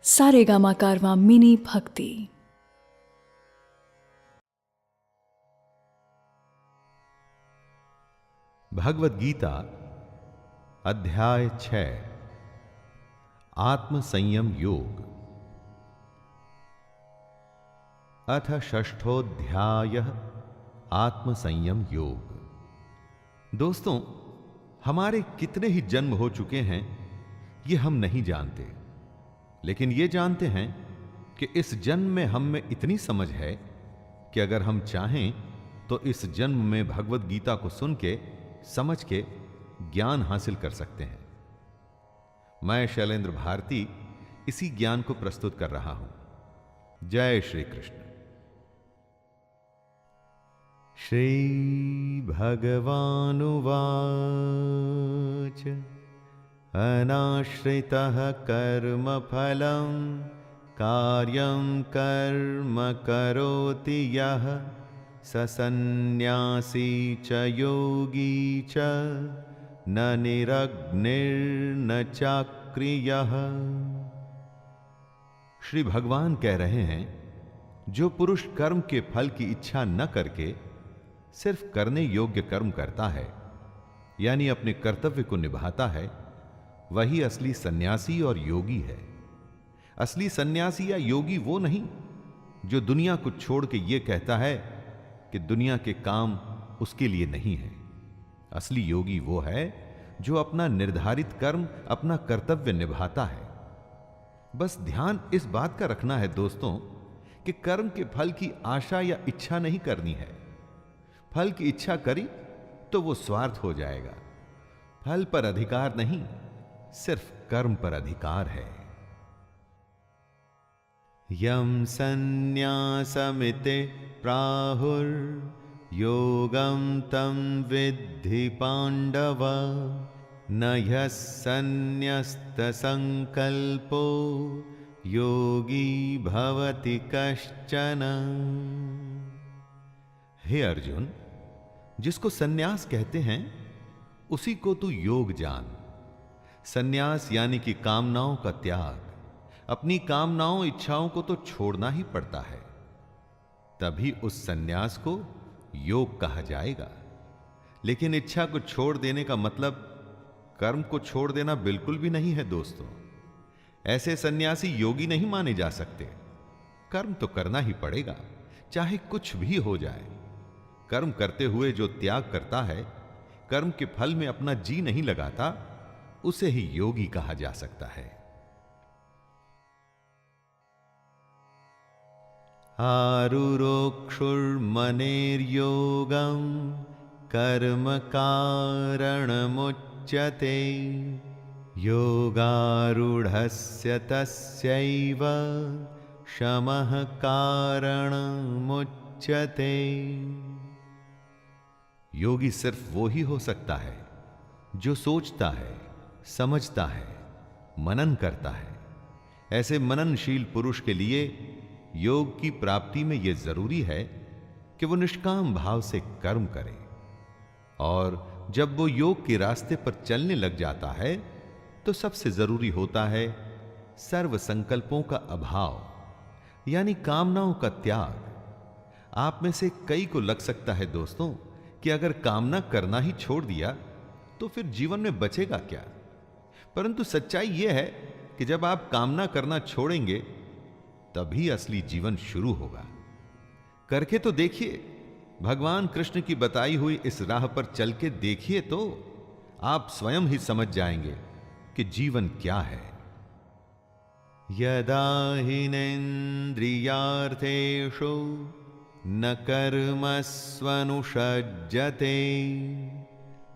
सारेगामा कारवां mini भक्ति। भगवत गीता अध्याय 6 आत्म संयम योग। अथ षष्ठोध्यायः आत्म संयम योग। दोस्तों, हमारे कितने ही जन्म हो चुके हैं ये हम नहीं जानते, लेकिन ये जानते हैं कि इस जन्म में हम में इतनी समझ है कि अगर हम चाहें तो इस जन्म में भगवत गीता को सुन के, समझ के ज्ञान हासिल कर सकते हैं। मैं शैलेंद्र भारती इसी ज्ञान को प्रस्तुत कर रहा हूं। जय श्री कृष्ण। श्री भगवानुवाच अनाश्रितः कर्मफलं कार्यं कर्म करोति यः स सन्न्यासी च योगी च न निरग्निर्न चाक्रियः। श्री भगवान कह रहे हैं, जो पुरुष कर्म के फल की इच्छा न करके सिर्फ करने योग्य कर्म करता है, यानी अपने कर्तव्य को निभाता है, वही असली सन्यासी और योगी है। असली सन्यासी या योगी वो नहीं जो दुनिया को छोड़ के ये कहता है कि दुनिया के काम उसके लिए नहीं है। असली योगी वो है जो अपना निर्धारित कर्म, अपना कर्तव्य निभाता है। बस ध्यान इस बात का रखना है दोस्तों कि कर्म के फल की आशा या इच्छा नहीं करनी है। फल की इच्छा करी तो वो स्वार्थ हो जाएगा। फल पर अधिकार नहीं, सिर्फ कर्म पर अधिकार है। यम सन्न्यासमिते प्राहुर योगम तम विद्धि पांडव न ह्यः सन्न्यस्त संकल्पो योगी भवति कश्चन। हे अर्जुन, जिसको सन्यास कहते हैं उसी को तू योग जान। सन्यास यानी कि कामनाओं का त्याग। अपनी कामनाओं, इच्छाओं को तो छोड़ना ही पड़ता है, तभी उस सन्यास को योग कहा जाएगा। लेकिन इच्छा को छोड़ देने का मतलब कर्म को छोड़ देना बिल्कुल भी नहीं है दोस्तों। ऐसे सन्यासी योगी नहीं माने जा सकते। कर्म तो करना ही पड़ेगा, चाहे कुछ भी हो जाए। कर्म करते हुए जो त्याग करता है, कर्म के फल में अपना जी नहीं लगाता, उसे ही योगी कहा जा सकता है। आरुरोक्षुर्मनेर्योगं कर्म कारणमुच्यते योगारूढ़स्य तस्यैव शमः कारणमुच्यते। योगी सिर्फ वो ही हो सकता है जो सोचता है, समझता है, मनन करता है। ऐसे मननशील पुरुष के लिए योग की प्राप्ति में यह जरूरी है कि वो निष्काम भाव से कर्म करे। और जब वो योग के रास्ते पर चलने लग जाता है तो सबसे जरूरी होता है सर्व संकल्पों का अभाव, यानी कामनाओं का त्याग। आप में से कई को लग सकता है दोस्तों कि अगर कामना करना ही छोड़ दिया तो फिर जीवन में बचेगा क्या। परंतु सच्चाई यह है कि जब आप कामना करना छोड़ेंगे तभी असली जीवन शुरू होगा। करके तो देखिए, भगवान कृष्ण की बताई हुई इस राह पर चल के देखिए तो आप स्वयं ही समझ जाएंगे कि जीवन क्या है। यदा हिनेन्द्रियार्थेषु न कर्मस्वनुषज्जते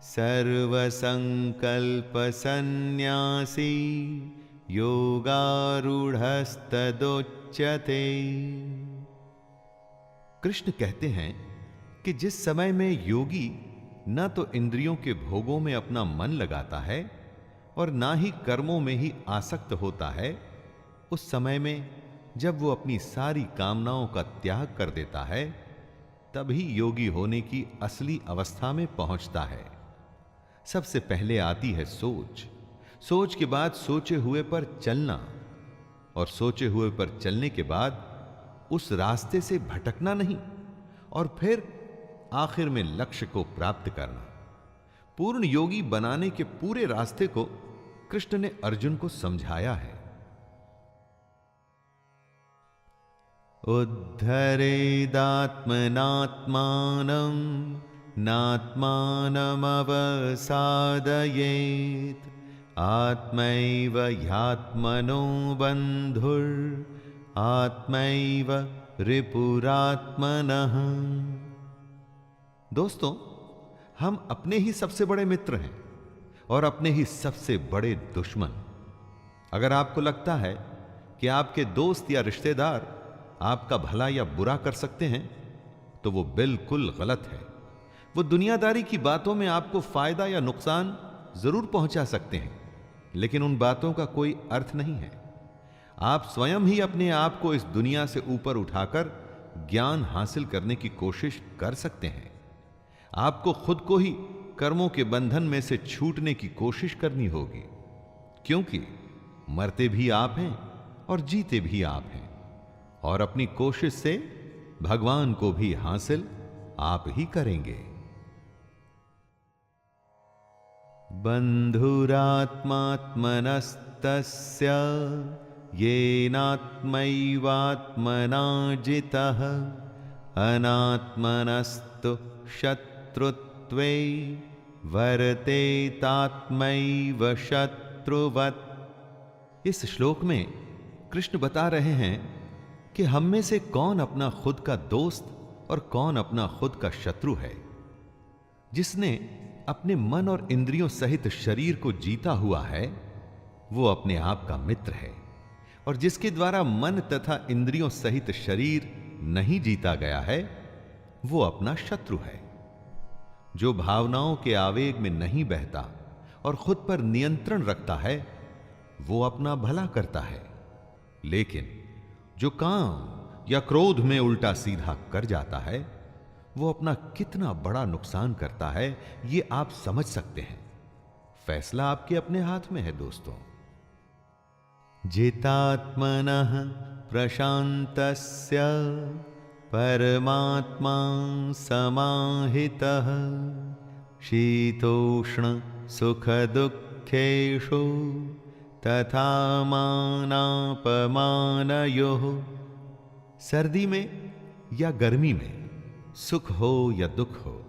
सर्वसंकल्प सन्न्यासी योगारूढ़स्तदोच्यते। कृष्ण कहते हैं कि जिस समय में योगी न तो इंद्रियों के भोगों में अपना मन लगाता है और ना ही कर्मों में ही आसक्त होता है, उस समय में जब वो अपनी सारी कामनाओं का त्याग कर देता है, तभी योगी होने की असली अवस्था में पहुंचता है। सबसे पहले आती है सोच, सोच के बाद सोचे हुए पर चलना, और सोचे हुए पर चलने के बाद उस रास्ते से भटकना नहीं और फिर आखिर में लक्ष्य को प्राप्त करना। पूर्ण योगी बनाने के पूरे रास्ते को कृष्ण ने अर्जुन को समझाया है। उद्धरेदात्मनात्मानं नात्मानमवसादयेत् आत्मैव ह्यात्मनो बन्धुर् आत्मैव रिपुरात्मनः। दोस्तों, हम अपने ही सबसे बड़े मित्र हैं और अपने ही सबसे बड़े दुश्मन। अगर आपको लगता है कि आपके दोस्त या रिश्तेदार आपका भला या बुरा कर सकते हैं तो वो बिल्कुल गलत है। वो दुनियादारी की बातों में आपको फायदा या नुकसान जरूर पहुंचा सकते हैं, लेकिन उन बातों का कोई अर्थ नहीं है। आप स्वयं ही अपने आप को इस दुनिया से ऊपर उठाकर ज्ञान हासिल करने की कोशिश कर सकते हैं। आपको खुद को ही कर्मों के बंधन में से छूटने की कोशिश करनी होगी, क्योंकि मरते भी आप हैं और जीते भी आप हैं, और अपनी कोशिश से भगवान को भी हासिल आप ही करेंगे। बंधुरात्मात्मनस्तस्य येनात्मैवात्मना जितः अनात्मनस्तु शत्रुत्वे वर्तेतात्मैव शत्रुवत्। इस श्लोक में कृष्ण बता रहे हैं कि हम में से कौन अपना खुद का दोस्त और कौन अपना खुद का शत्रु है। जिसने अपने मन और इंद्रियों सहित शरीर को जीता हुआ है वो अपने आप का मित्र है, और जिसके द्वारा मन तथा इंद्रियों सहित शरीर नहीं जीता गया है वो अपना शत्रु है। जो भावनाओं के आवेग में नहीं बहता और खुद पर नियंत्रण रखता है वो अपना भला करता है, लेकिन जो काम या क्रोध में उल्टा सीधा कर जाता है वो अपना कितना बड़ा नुकसान करता है ये आप समझ सकते हैं। फैसला आपके अपने हाथ में है दोस्तों। जितात्मनः प्रशांतस्य परमात्मा समाहितः शीतोष्ण सुख दुःखेषु तथा मानापमानयोः। सर्दी में या गर्मी में, सुख हो या दुख हो,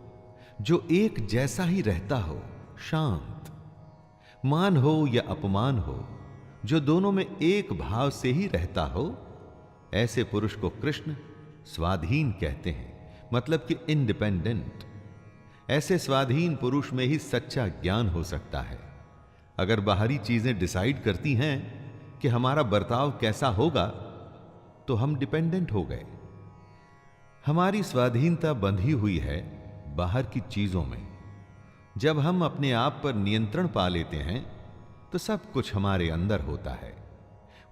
जो एक जैसा ही रहता हो, शांत, मान हो या अपमान हो, जो दोनों में एक भाव से ही रहता हो, ऐसे पुरुष को कृष्ण स्वाधीन कहते हैं, मतलब कि इंडिपेंडेंट। ऐसे स्वाधीन पुरुष में ही सच्चा ज्ञान हो सकता है। अगर बाहरी चीजें डिसाइड करती हैं कि हमारा बर्ताव कैसा होगा तो हम डिपेंडेंट हो गए। हमारी स्वाधीनता बंधी हुई है बाहर की चीजों में। जब हम अपने आप पर नियंत्रण पा लेते हैं तो सब कुछ हमारे अंदर होता है।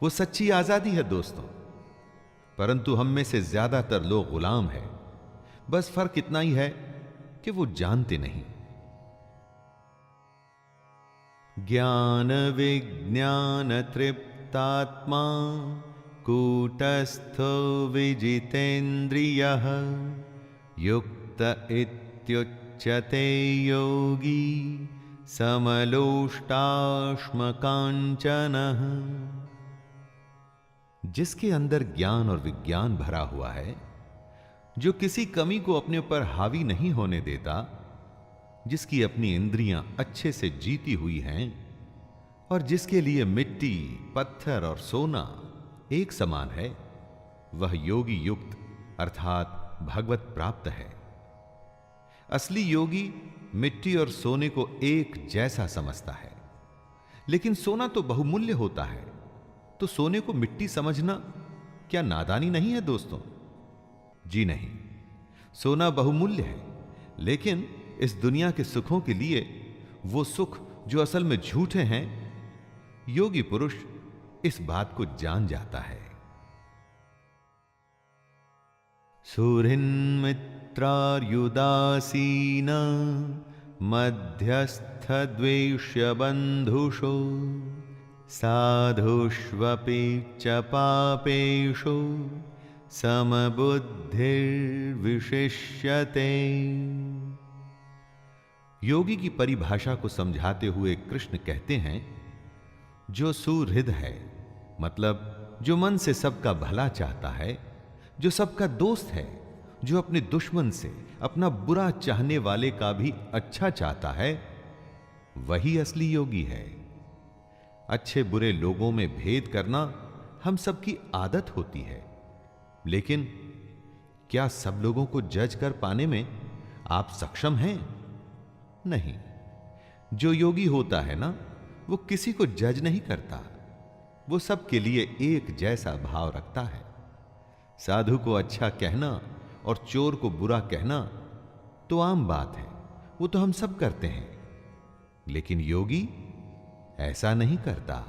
वो सच्ची आजादी है दोस्तों। परंतु हम में से ज्यादातर लोग गुलाम हैं। बस फर्क इतना ही है कि वो जानते नहीं। ज्ञान विज्ञान तृप्तात्मा कूटस्थो विजितेन्द्रियः युक्त इत्युच्यते योगी समलोष्टाश्मकाञ्चनः। जिसके अंदर ज्ञान और विज्ञान भरा हुआ है, जो किसी कमी को अपने पर हावी नहीं होने देता, जिसकी अपनी इंद्रियां अच्छे से जीती हुई हैं और जिसके लिए मिट्टी, पत्थर और सोना एक समान है, वह योगी युक्त अर्थात भगवत प्राप्त है। असली योगी मिट्टी और सोने को एक जैसा समझता है। लेकिन सोना तो बहुमूल्य होता है, तो सोने को मिट्टी समझना क्या नादानी नहीं है दोस्तों? जी नहीं, सोना बहुमूल्य है, लेकिन इस दुनिया के सुखों के लिए वो सुख जो असल में झूठे हैं, योगी पुरुष इस बात को जान जाता है। सुहृन्मित्रार्युदासीन मध्यस्थ द्वेष्य बंधुषो साधुष्वपि च पापेषु समबुद्धिर्विशिष्यते। योगी की परिभाषा को समझाते हुए कृष्ण कहते हैं, जो सुहृद है, मतलब जो मन से सबका भला चाहता है, जो सबका दोस्त है, जो अपने दुश्मन से, अपना बुरा चाहने वाले का भी अच्छा चाहता है, वही असली योगी है। अच्छे बुरे लोगों में भेद करना हम सबकी आदत होती है, लेकिन क्या सब लोगों को जज कर पाने में आप सक्षम हैं? नहीं। जो योगी होता है ना, वो किसी को जज नहीं करता, वो सबके लिए एक जैसा भाव रखता है। साधु को अच्छा कहना और चोर को बुरा कहना तो आम बात है, वो तो हम सब करते हैं, लेकिन योगी ऐसा नहीं करता।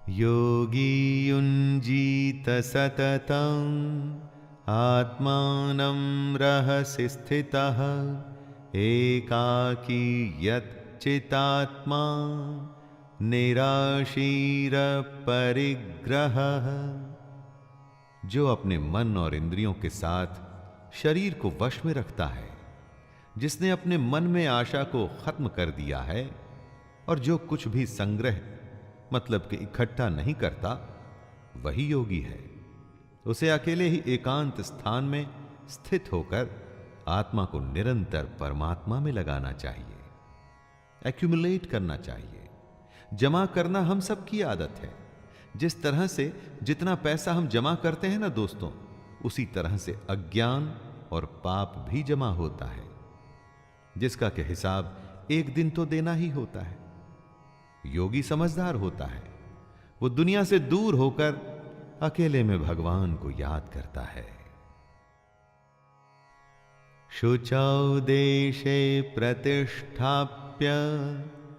योगी युञ्जीत सततं आत्मानं रहसि स्थितः एकाकी यच्चितात्मा निराशीर परिग्रहः। जो अपने मन और इंद्रियों के साथ शरीर को वश में रखता है, जिसने अपने मन में आशा को खत्म कर दिया है और जो कुछ भी संग्रह मतलब कि इकट्ठा नहीं करता, वही योगी है। उसे अकेले ही एकांत स्थान में स्थित होकर आत्मा को निरंतर परमात्मा में लगाना चाहिए, एक्यूमुलेट करना चाहिए। जमा करना हम सबकी आदत है। जिस तरह से जितना पैसा हम जमा करते हैं ना दोस्तों, उसी तरह से अज्ञान और पाप भी जमा होता है, जिसका के हिसाब एक दिन तो देना ही होता है। योगी समझदार होता है, वो दुनिया से दूर होकर अकेले में भगवान को याद करता है। शुचौ देशे प्रतिष्ठाप्य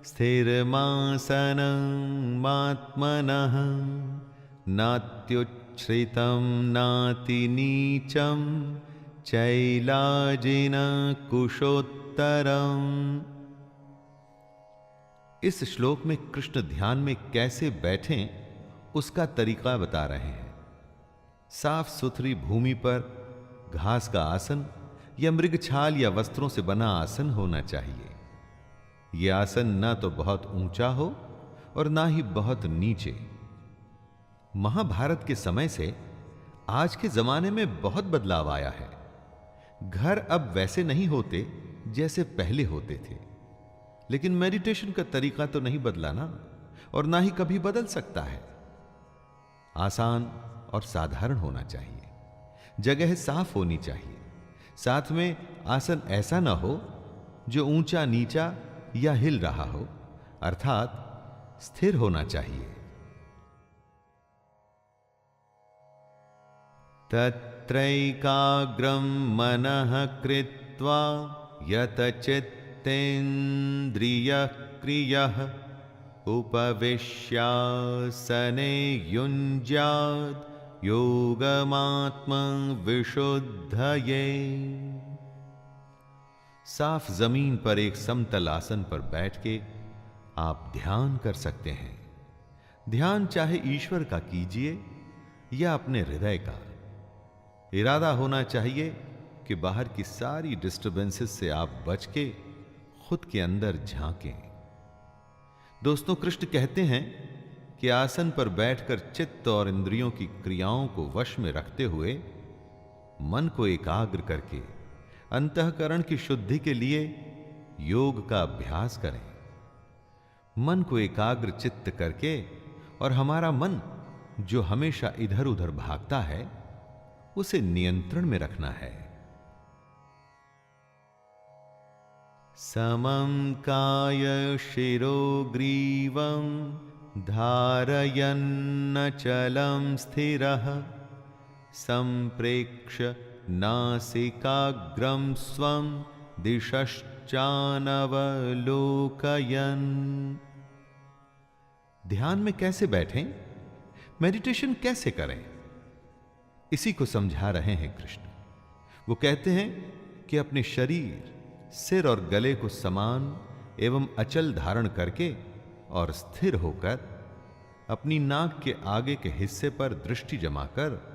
स्थिरमासनमात्मनः नात्युच्छ्रितं नातिनीचं चैलाजिन कुशोत्तरम्। इस श्लोक में कृष्ण ध्यान में कैसे बैठें उसका तरीका बता रहे हैं। साफ सुथरी भूमि पर घास का आसन या मृगछाल या वस्त्रों से बना आसन होना चाहिए। यह आसन ना तो बहुत ऊंचा हो और ना ही बहुत नीचे। महाभारत के समय से आज के जमाने में बहुत बदलाव आया है। घर अब वैसे नहीं होते जैसे पहले होते थे, लेकिन मेडिटेशन का तरीका तो नहीं बदला ना, और ना ही कभी बदल सकता है। आसान और साधारण होना चाहिए, जगह साफ होनी चाहिए, साथ में आसन ऐसा ना हो जो ऊंचा नीचा या हिल रहा हो, अर्थात स्थिर होना चाहिए। तत्रैकाग्रं मनः कृत्वा यतचित्तेन्द्रियक्रियः उपविश्यासने युञ्ज्यात् योगमात्मविशुद्धये। साफ जमीन पर एक समतल आसन पर बैठ के आप ध्यान कर सकते हैं। ध्यान चाहे ईश्वर का कीजिए या अपने हृदय का। इरादा होना चाहिए कि बाहर की सारी डिस्टर्बेंसेस से आप बच के खुद के अंदर झांकें। दोस्तों, कृष्ण कहते हैं कि आसन पर बैठकर चित्त और इंद्रियों की क्रियाओं को वश में रखते हुए मन को एकाग्र करके अंतःकरण की शुद्धि के लिए योग का अभ्यास करें। मन को एकाग्र चित्त करके और हमारा मन जो हमेशा इधर उधर भागता है उसे नियंत्रण में रखना है। समं काय शिरो ग्रीवं धारयन्नचलं स्थिरः संप्रेक्ष्य नासिकाग्रं स्वं दिशश्चानवलोकयन्। ध्यान में कैसे बैठें, मेडिटेशन कैसे करें, इसी को समझा रहे हैं कृष्ण। वो कहते हैं कि अपने शरीर, सिर और गले को समान एवं अचल धारण करके और स्थिर होकर अपनी नाक के आगे के हिस्से पर दृष्टि जमाकर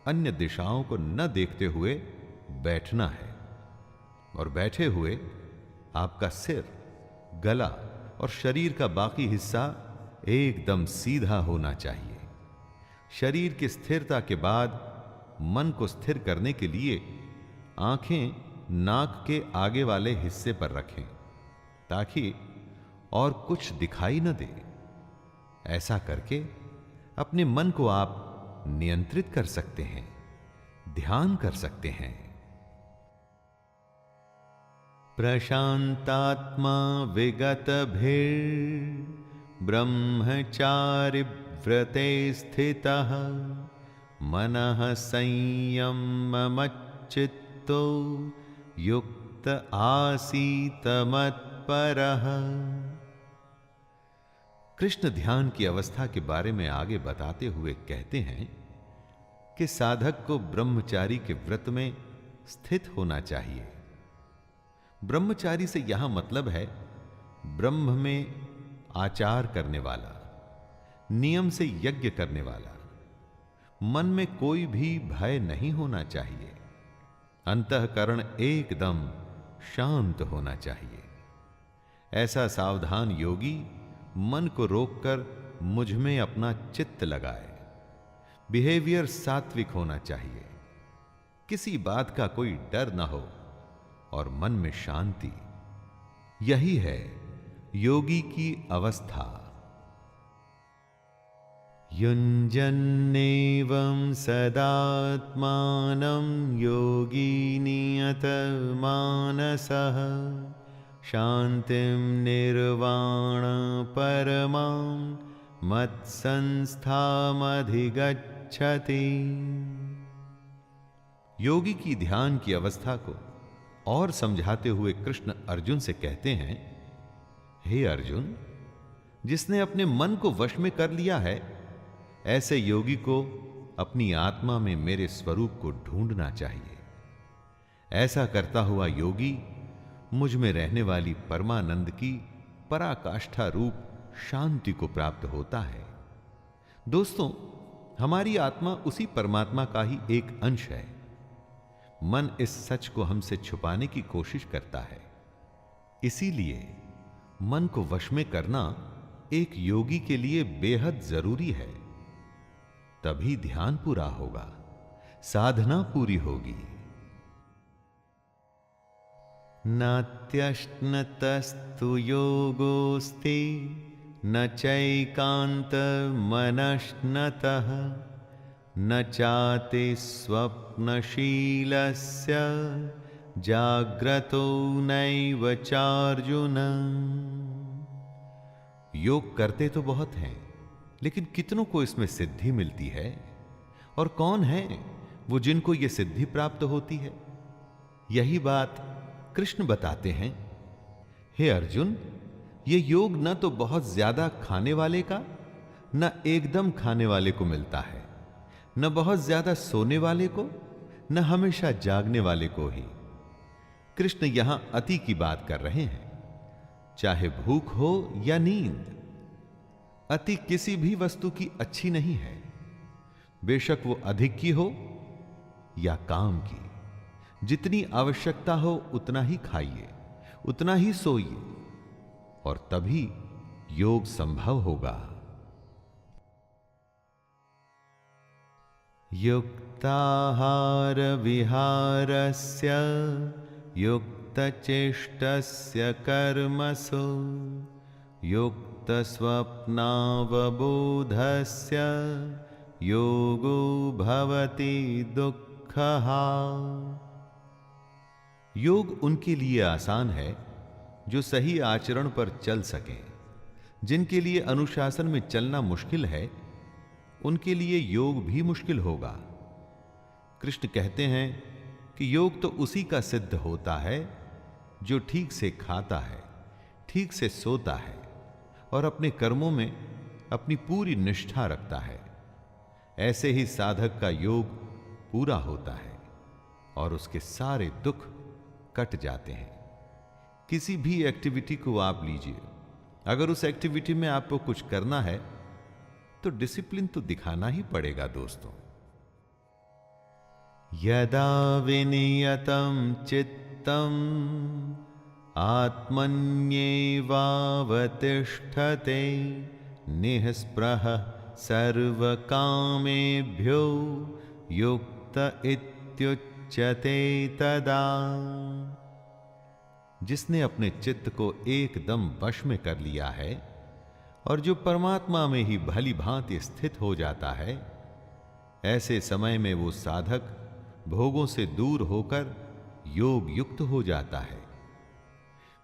अन्य दिशाओं को न देखते हुए बैठना है। और बैठे हुए आपका सिर, गला और शरीर का बाकी हिस्सा एकदम सीधा होना चाहिए। शरीर की स्थिरता के बाद मन को स्थिर करने के लिए आंखें नाक के आगे वाले हिस्से पर रखें ताकि और कुछ दिखाई न दे। ऐसा करके अपने मन को आप नियंत्रित कर सकते हैं, ध्यान कर सकते हैं। प्रशांतात्मा विगत भीर ब्रह्मचारि व्रते स्थितः मनः संयममच्चित्तो युक्त आसीत मत्परः। कृष्ण ध्यान की अवस्था के बारे में आगे बताते हुए कहते हैं कि साधक को ब्रह्मचारी के व्रत में स्थित होना चाहिए। ब्रह्मचारी से यहां मतलब है ब्रह्म में आचार करने वाला, नियम से यज्ञ करने वाला। मन में कोई भी भय नहीं होना चाहिए, अंतःकरण एकदम शांत होना चाहिए। ऐसा सावधान योगी मन को रोककर मुझ में अपना चित्त लगाए। बिहेवियर सात्विक होना चाहिए, किसी बात का कोई डर ना हो और मन में शांति। यही है योगी की अवस्था। युञ्जन्नेवं सदात्मानं योगी नियतमानसः शांतिं निर्वाण परमां मत्संस्थामधिगच्छति। योगी की ध्यान की अवस्था को और समझाते हुए कृष्ण अर्जुन से कहते हैं, हे अर्जुन, जिसने अपने मन को वश में कर लिया है, ऐसे योगी को अपनी आत्मा में मेरे स्वरूप को ढूंढना चाहिए। ऐसा करता हुआ योगी मुझ में रहने वाली परमानंद की पराकाष्ठा रूप शांति को प्राप्त होता है। दोस्तों, हमारी आत्मा उसी परमात्मा का ही एक अंश है। मन इस सच को हमसे छुपाने की कोशिश करता है। इसीलिए मन को वश में करना एक योगी के लिए बेहद जरूरी है। तभी ध्यान पूरा होगा, साधना पूरी होगी। नात्यश्नतस्तु योगोस्ति न चैकान्तमनश्नतः न चाति स्वप्नशीलस्य जाग्रतो नैव चार्जुन। योग करते तो बहुत हैं, लेकिन कितनों को इसमें सिद्धि मिलती है? और कौन है वो जिनको ये सिद्धि प्राप्त होती है? यही बात कृष्ण बताते हैं। हे अर्जुन, ये योग न तो बहुत ज्यादा खाने वाले का, न एकदम खाने वाले को मिलता है, न बहुत ज्यादा सोने वाले को, न हमेशा जागने वाले को ही। कृष्ण यहां अति की बात कर रहे हैं, चाहे भूख हो या नींद। अति किसी भी वस्तु की अच्छी नहीं है, बेशक वो अधिक की हो या काम की। जितनी आवश्यकता हो उतना ही खाइए, उतना ही सोइए, और तभी योग संभव होगा। युक्ताहार विहारस्य युक्तचेष्टस्य कर्मसु युक्तस्वप्नावबोधस्य योगो भवति दुःखः। योग उनके लिए आसान है जो सही आचरण पर चल सकें। जिनके लिए अनुशासन में चलना मुश्किल है, उनके लिए योग भी मुश्किल होगा। कृष्ण कहते हैं कि योग तो उसी का सिद्ध होता है जो ठीक से खाता है, ठीक से सोता है और अपने कर्मों में अपनी पूरी निष्ठा रखता है। ऐसे ही साधक का योग पूरा होता है और उसके सारे दुख कट जाते हैं। किसी भी एक्टिविटी को आप लीजिए, अगर उस एक्टिविटी में आपको कुछ करना है तो डिसिप्लिन तो दिखाना ही पड़ेगा दोस्तों। यदा विनियतं चित्तम आत्मन्येवावतिष्ठते निःस्पृहः सर्वकामेभ्यो युक्त इत्युच्यते तदा। जिसने अपने चित्त को एकदम वश में कर लिया है और जो परमात्मा में ही भली भांति स्थित हो जाता है, ऐसे समय में वो साधक भोगों से दूर होकर योग युक्त हो जाता है।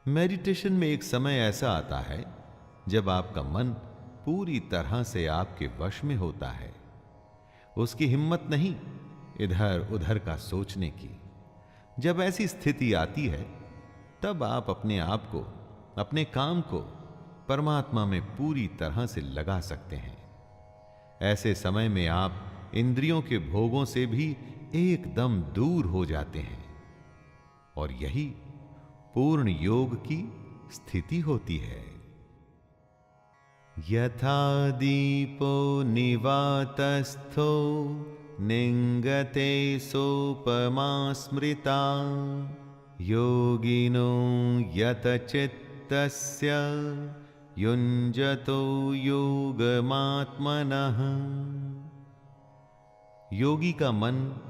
मेडिटेशन में एक समय ऐसा आता है जब आपका मन पूरी तरह से आपके वश में होता है। उसकी हिम्मत नहीं इधर उधर का सोचने की। जब ऐसी स्थिति आती है तब आप अपने आप को, अपने काम को परमात्मा में पूरी तरह से लगा सकते हैं। ऐसे समय में आप इंद्रियों के भोगों से भी एकदम दूर हो जाते हैं और यही पूर्ण योग की स्थिति होती है। यथा दीपो निवातस्थो निंगते सोपमा स्मृता योगिनो यतचित्तस्य युञ्जतो योगमात्मनः। योगी का मन,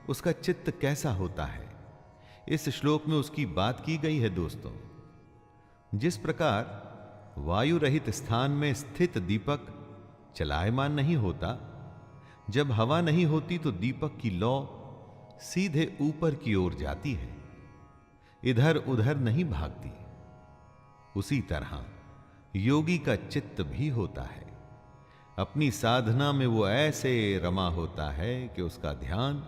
उसका चित्त कैसा होता है, इस श्लोक में उसकी बात की गई है दोस्तों। जिस प्रकार वायु रहित स्थान में स्थित दीपक चलायमान नहीं होता, जब हवा नहीं होती तो दीपक की लौ सीधे ऊपर की ओर जाती है, इधर उधर नहीं भागती। उसी तरह योगी का चित्त भी होता है। अपनी साधना में वो ऐसे रमा होता है कि उसका ध्यान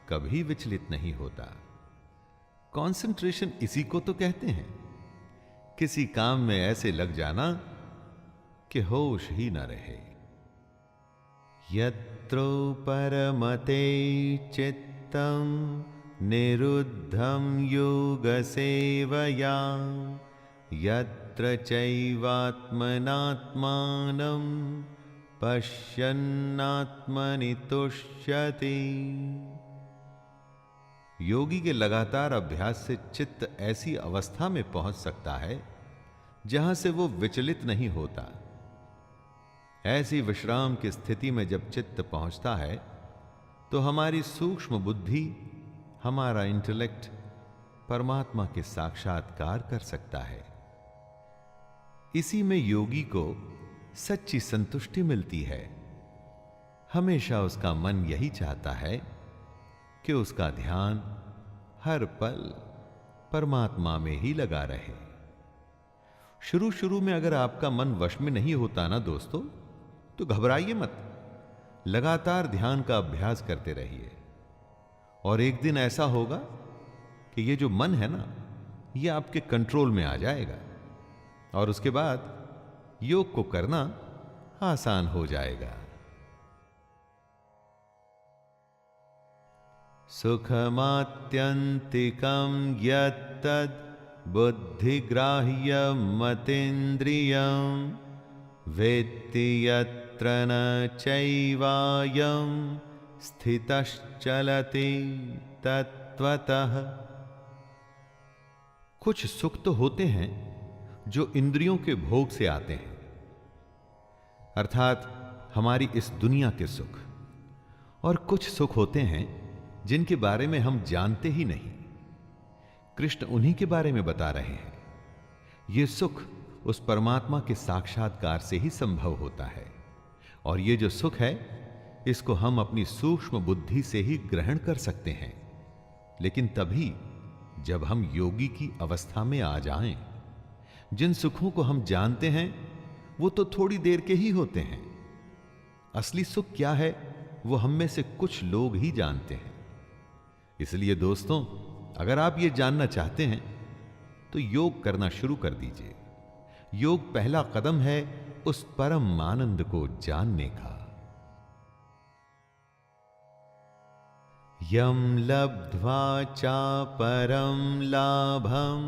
कभी विचलित नहीं होता। कंसंट्रेशन इसी को तो कहते हैं, किसी काम में ऐसे लग जाना कि होश ही न रहे। यत्रो परमते चित्तम निरुद्धं योग सेवया यत्र चैवात्मनात्मानं पश्यन्नात्मनि तुष्यति। योगी के लगातार अभ्यास से चित्त ऐसी अवस्था में पहुंच सकता है जहां से वो विचलित नहीं होता। ऐसी विश्राम की स्थिति में जब चित्त पहुंचता है तो हमारी सूक्ष्म बुद्धि, हमारा इंटेलेक्ट परमात्मा के साक्षात्कार कर सकता है। इसी में योगी को सच्ची संतुष्टि मिलती है। हमेशा उसका मन यही चाहता है कि उसका ध्यान हर पल परमात्मा में ही लगा रहे। शुरू शुरू में अगर आपका मन वश में नहीं होता ना दोस्तों, तो घबराइए मत, लगातार ध्यान का अभ्यास करते रहिए और एक दिन ऐसा होगा कि ये जो मन है ना, ये आपके कंट्रोल में आ जाएगा और उसके बाद योग को करना आसान हो जाएगा। सुखमात्यंतिकं यत्तद् बुद्धिग्राह्यमतीन्द्रियं वेत्ति यत्र न चैवायं स्थितश्चलति तत्त्वतः। कुछ सुख तो होते हैं जो इंद्रियों के भोग से आते हैं, अर्थात हमारी इस दुनिया के सुख, और कुछ सुख होते हैं जिनके बारे में हम जानते ही नहीं। कृष्ण उन्हीं के बारे में बता रहे हैं। यह सुख उस परमात्मा के साक्षात्कार से ही संभव होता है और ये जो सुख है इसको हम अपनी सूक्ष्म बुद्धि से ही ग्रहण कर सकते हैं, लेकिन तभी जब हम योगी की अवस्था में आ जाएं। जिन सुखों को हम जानते हैं वो तो थोड़ी देर के ही होते हैं। असली सुख क्या है वो हम में से कुछ लोग ही जानते हैं। इसलिए दोस्तों, अगर आप ये जानना चाहते हैं तो योग करना शुरू कर दीजिए। योग पहला कदम है उस परम आनंद को जानने का। यं लब्ध्वा चापरं लाभं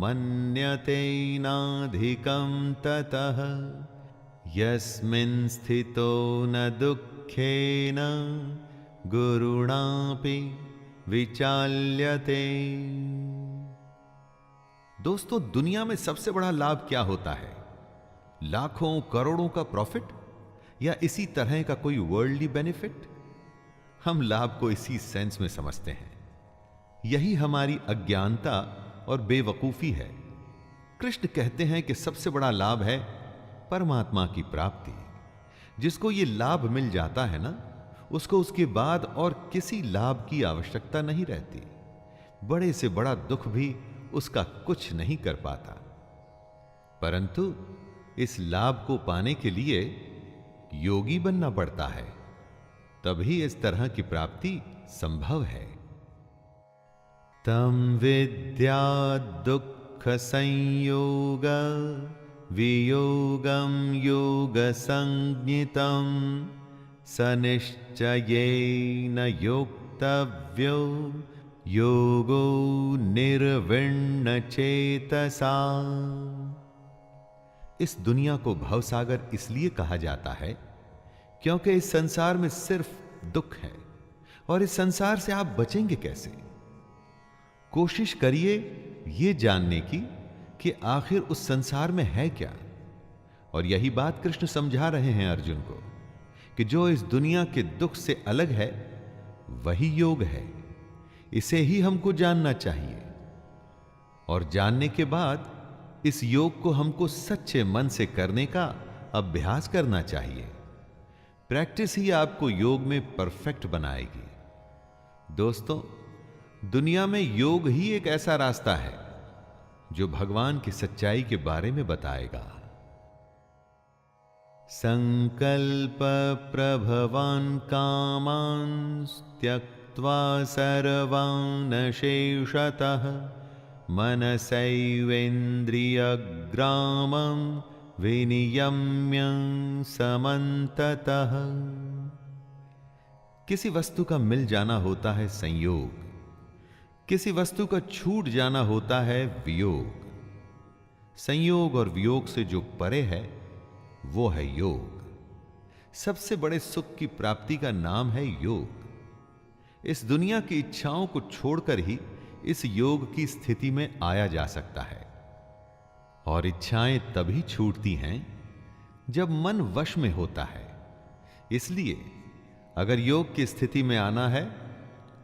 मन्यते नाधिकं ततः यस्मिन् स्थितो न दुःखेन गुरुणापि विचाल्यते। दोस्तों, दुनिया में सबसे बड़ा लाभ क्या होता है? लाखों करोड़ों का प्रॉफिट या इसी तरह का कोई वर्ल्डली बेनिफिट? हम लाभ को इसी सेंस में समझते हैं। यही हमारी अज्ञानता और बेवकूफी है। कृष्ण कहते हैं कि सबसे बड़ा लाभ है परमात्मा की प्राप्ति। जिसको ये लाभ मिल जाता है ना, उसको उसके बाद और किसी लाभ की आवश्यकता नहीं रहती। बड़े से बड़ा दुख भी उसका कुछ नहीं कर पाता। परंतु इस लाभ को पाने के लिए योगी बनना पड़ता है, तभी इस तरह की प्राप्ति संभव है। तम विद्या दुख संयोग वियोगम योग संज्ञितम सनिश्चयेन योक्तव्यो योगो निर्विण्ण चेतसा। इस दुनिया को भवसागर इसलिए कहा जाता है क्योंकि इस संसार में सिर्फ दुख है, और इस संसार से आप बचेंगे कैसे? कोशिश करिए ये जानने की कि आखिर उस संसार में है क्या। और यही बात कृष्ण समझा रहे हैं अर्जुन को कि जो इस दुनिया के दुख से अलग है वही योग है। इसे ही हमको जानना चाहिए, और जानने के बाद इस योग को हमको सच्चे मन से करने का अभ्यास करना चाहिए। प्रैक्टिस ही आपको योग में परफेक्ट बनाएगी। दोस्तों, दुनिया में योग ही एक ऐसा रास्ता है जो भगवान की सच्चाई के बारे में बताएगा। संकल्प प्रभवान कामान् त्यक्त्वा सर्वान् शेषतः मनसैवेन्द्रियग्रामं विनियम्य समन्ततः। किसी वस्तु का मिल जाना होता है संयोग, किसी वस्तु का छूट जाना होता है वियोग। संयोग और वियोग से जो परे है वो है योग। सबसे बड़े सुख की प्राप्ति का नाम है योग। इस दुनिया की इच्छाओं को छोड़कर ही इस योग की स्थिति में आया जा सकता है। और इच्छाएं तभी छूटती हैं जब मन वश में होता है। इसलिए अगर योग की स्थिति में आना है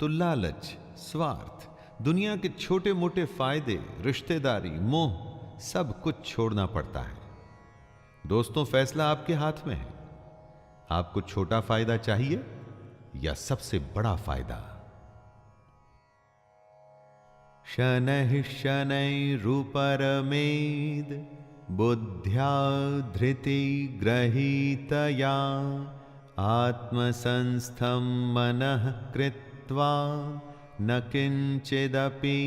तो लालच, स्वार्थ, दुनिया के छोटे मोटे फायदे, रिश्तेदारी, मोह सब कुछ छोड़ना पड़ता है। दोस्तों, फैसला आपके हाथ में है। आपको छोटा फायदा चाहिए या सबसे बड़ा फायदा? शनैः शनैरुपरमेद बुद्ध्या धृति ग्रहीतया आत्मसंस्थं मनः कृत्वा न किंचिदपि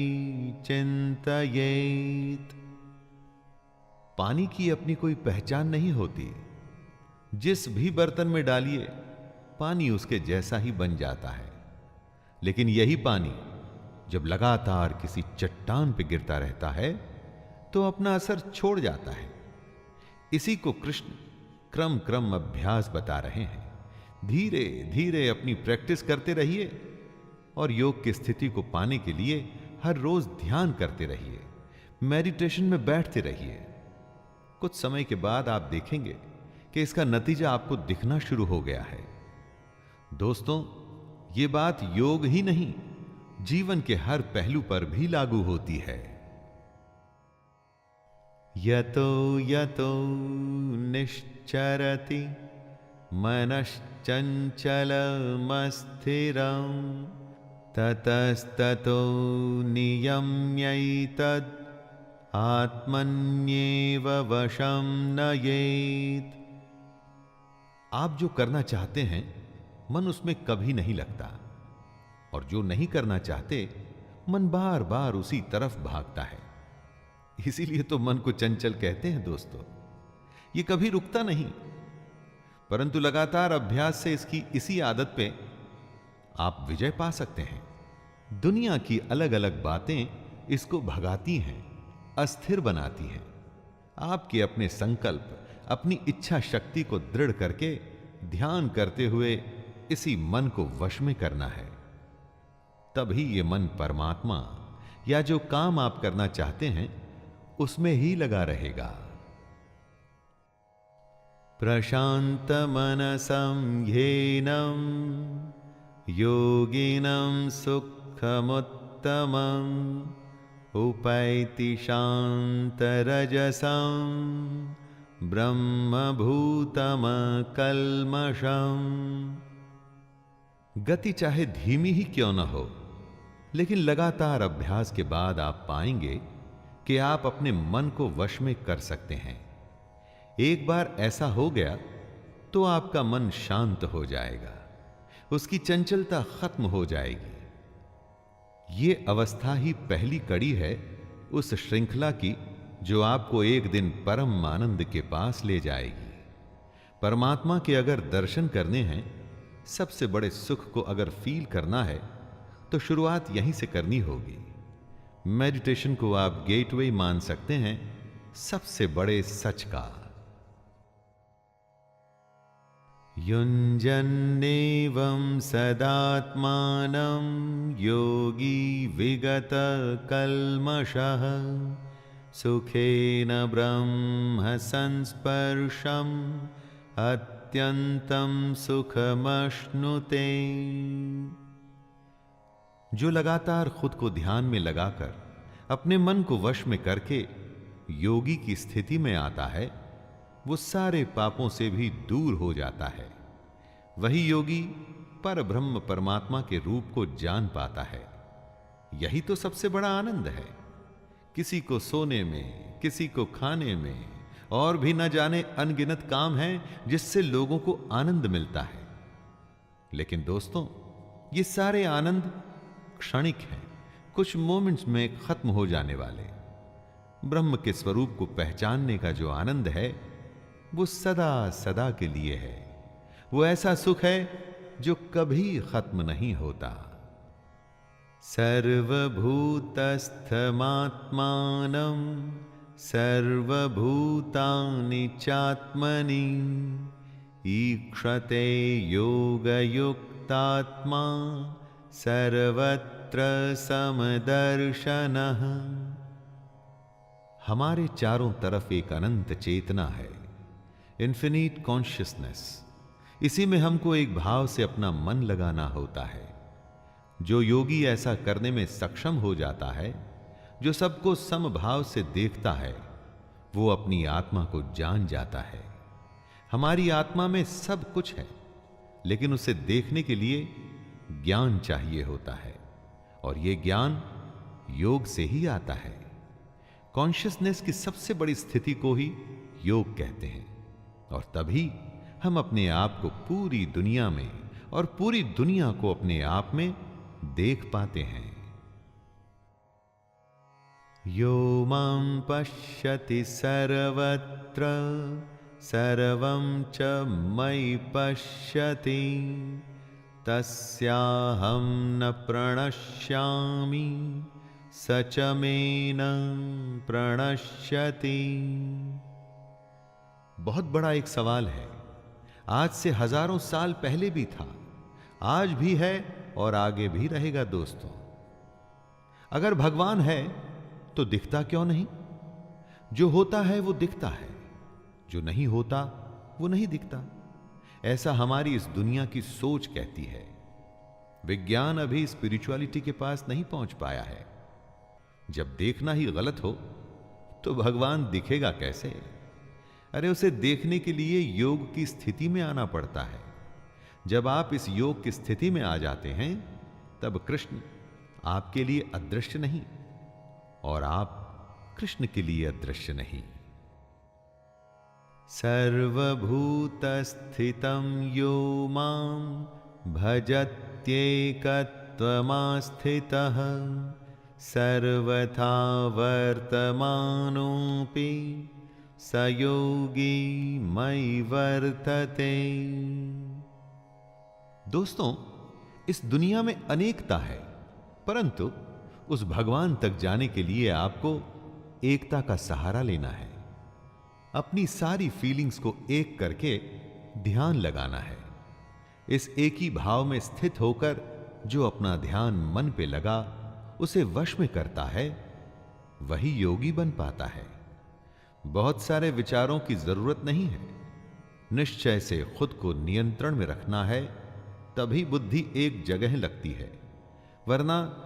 चिंतयेत। पानी की अपनी कोई पहचान नहीं होती। जिस भी बर्तन में डालिए पानी उसके जैसा ही बन जाता है। लेकिन यही पानी जब लगातार किसी चट्टान पर गिरता रहता है तो अपना असर छोड़ जाता है। इसी को कृष्ण क्रम क्रम अभ्यास बता रहे हैं। धीरे धीरे अपनी प्रैक्टिस करते रहिए और योग की स्थिति को पाने के लिए हर रोज ध्यान करते रहिए, मेडिटेशन में बैठते रहिए। कुछ समय के बाद आप देखेंगे कि इसका नतीजा आपको दिखना शुरू हो गया है। दोस्तों, ये बात योग ही नहीं, जीवन के हर पहलू पर भी लागू होती है। यतो यतो निश्चरति मनश्चंचलमस्थिरं ततस्ततो नियम्यैतद् आत्मन्येव वशं नयेत्। आप जो करना चाहते हैं मन उसमें कभी नहीं लगता, और जो नहीं करना चाहते मन बार बार उसी तरफ भागता है। इसीलिए तो मन को चंचल कहते हैं। दोस्तों, ये कभी रुकता नहीं, परंतु लगातार अभ्यास से इसकी इसी आदत पे आप विजय पा सकते हैं। दुनिया की अलग अलग बातें इसको भगाती हैं, अस्थिर बनाती हैं। आपके अपने संकल्प, अपनी इच्छा शक्ति को दृढ़ करके ध्यान करते हुए इसी मन को वश में करना है। तभी ये मन परमात्मा या जो काम आप करना चाहते हैं उसमें ही लगा रहेगा। प्रशांत मनसं ह्येनं योगिनं सुखमुत्तमं उपैति शांतरजसं ब्रह्मभूतमकल्मषम्। गति चाहे धीमी ही क्यों न हो, लेकिन लगातार अभ्यास के बाद आप पाएंगे कि आप अपने मन को वश में कर सकते हैं। एक बार ऐसा हो गया तो आपका मन शांत हो जाएगा, उसकी चंचलता खत्म हो जाएगी। ये अवस्था ही पहली कड़ी है उस श्रृंखला की जो आपको एक दिन परम आनंद के पास ले जाएगी। परमात्मा के अगर दर्शन करने हैं, सबसे बड़े सुख को अगर फील करना है, तो शुरुआत यहीं से करनी होगी। मेडिटेशन को आप गेटवे मान सकते हैं सबसे बड़े सच का। युञ्जन्नेवं सदात्मानं योगी विगत कल्मषः सुखेन ब्रह्म संस्पर्शम् अत्यंतं सुखमश्नुते। जो लगातार खुद को ध्यान में लगाकर अपने मन को वश में करके योगी की स्थिति में आता है, वो सारे पापों से भी दूर हो जाता है। वही योगी पर ब्रह्म परमात्मा के रूप को जान पाता है। यही तो सबसे बड़ा आनंद है। किसी को सोने में, किसी को खाने में, और भी न जाने अनगिनत काम हैं जिससे लोगों को आनंद मिलता है। लेकिन दोस्तों, ये सारे आनंद क्षणिक हैं, कुछ मोमेंट्स में खत्म हो जाने वाले। ब्रह्म के स्वरूप को पहचानने का जो आनंद है, वो सदा सदा के लिए है। वो ऐसा सुख है जो कभी खत्म नहीं होता। सर्वभूतस्थमात्मानं सर्वभूतानि चात्मनि ईक्षते योगयुक्तात्मा सर्वत्र समदर्शनः। हमारे चारों तरफ एक अनंत चेतना है, इन्फिनिट कॉन्शियसनेस। इसी में हमको एक भाव से अपना मन लगाना होता है। जो योगी ऐसा करने में सक्षम हो जाता है, जो सबको समभाव से देखता है, वो अपनी आत्मा को जान जाता है। हमारी आत्मा में सब कुछ है, लेकिन उसे देखने के लिए ज्ञान चाहिए होता है, और यह ज्ञान योग से ही आता है। कॉन्शियसनेस की सबसे बड़ी स्थिति को ही योग कहते हैं, और तभी हम अपने आप को पूरी दुनिया में और पूरी दुनिया को अपने आप में देख पाते हैं। यो मां पश्यति सर्वत्र सर्वं च मयि पश्यति तस्याहं न प्रणश्यामि स च मे न प्रणश्यति। बहुत बड़ा एक सवाल है। आज से हजारों साल पहले भी था, आज भी है और आगे भी रहेगा। दोस्तों, अगर भगवान है तो दिखता क्यों नहीं? जो होता है वो दिखता है, जो नहीं होता वो नहीं दिखता। ऐसा हमारी इस दुनिया की सोच कहती है। विज्ञान अभी स्पिरिचुअलिटी के पास नहीं पहुंच पाया है। जब देखना ही गलत हो तो भगवान दिखेगा कैसे? अरे, उसे देखने के लिए योग की स्थिति में आना पड़ता है। जब आप इस योग की स्थिति में आ जाते हैं, तब कृष्ण आपके लिए अदृश्य नहीं और आप कृष्ण के लिए अदृश्य नहीं। सर्वभूतस्थितं यो मां भजत्येकत्वमास्थितः सर्वथा वर्तमानोऽपि स योगी मयि वर्तते। दोस्तों, इस दुनिया में अनेकता है, परंतु उस भगवान तक जाने के लिए आपको एकता का सहारा लेना है। अपनी सारी फीलिंग्स को एक करके ध्यान लगाना है। इस एक ही भाव में स्थित होकर जो अपना ध्यान मन पे लगा उसे वश में करता है, वही योगी बन पाता है। बहुत सारे विचारों की जरूरत नहीं है, निश्चय से खुद को नियंत्रण में रखना है, तभी बुद्धि एक जगह लगती है, वरना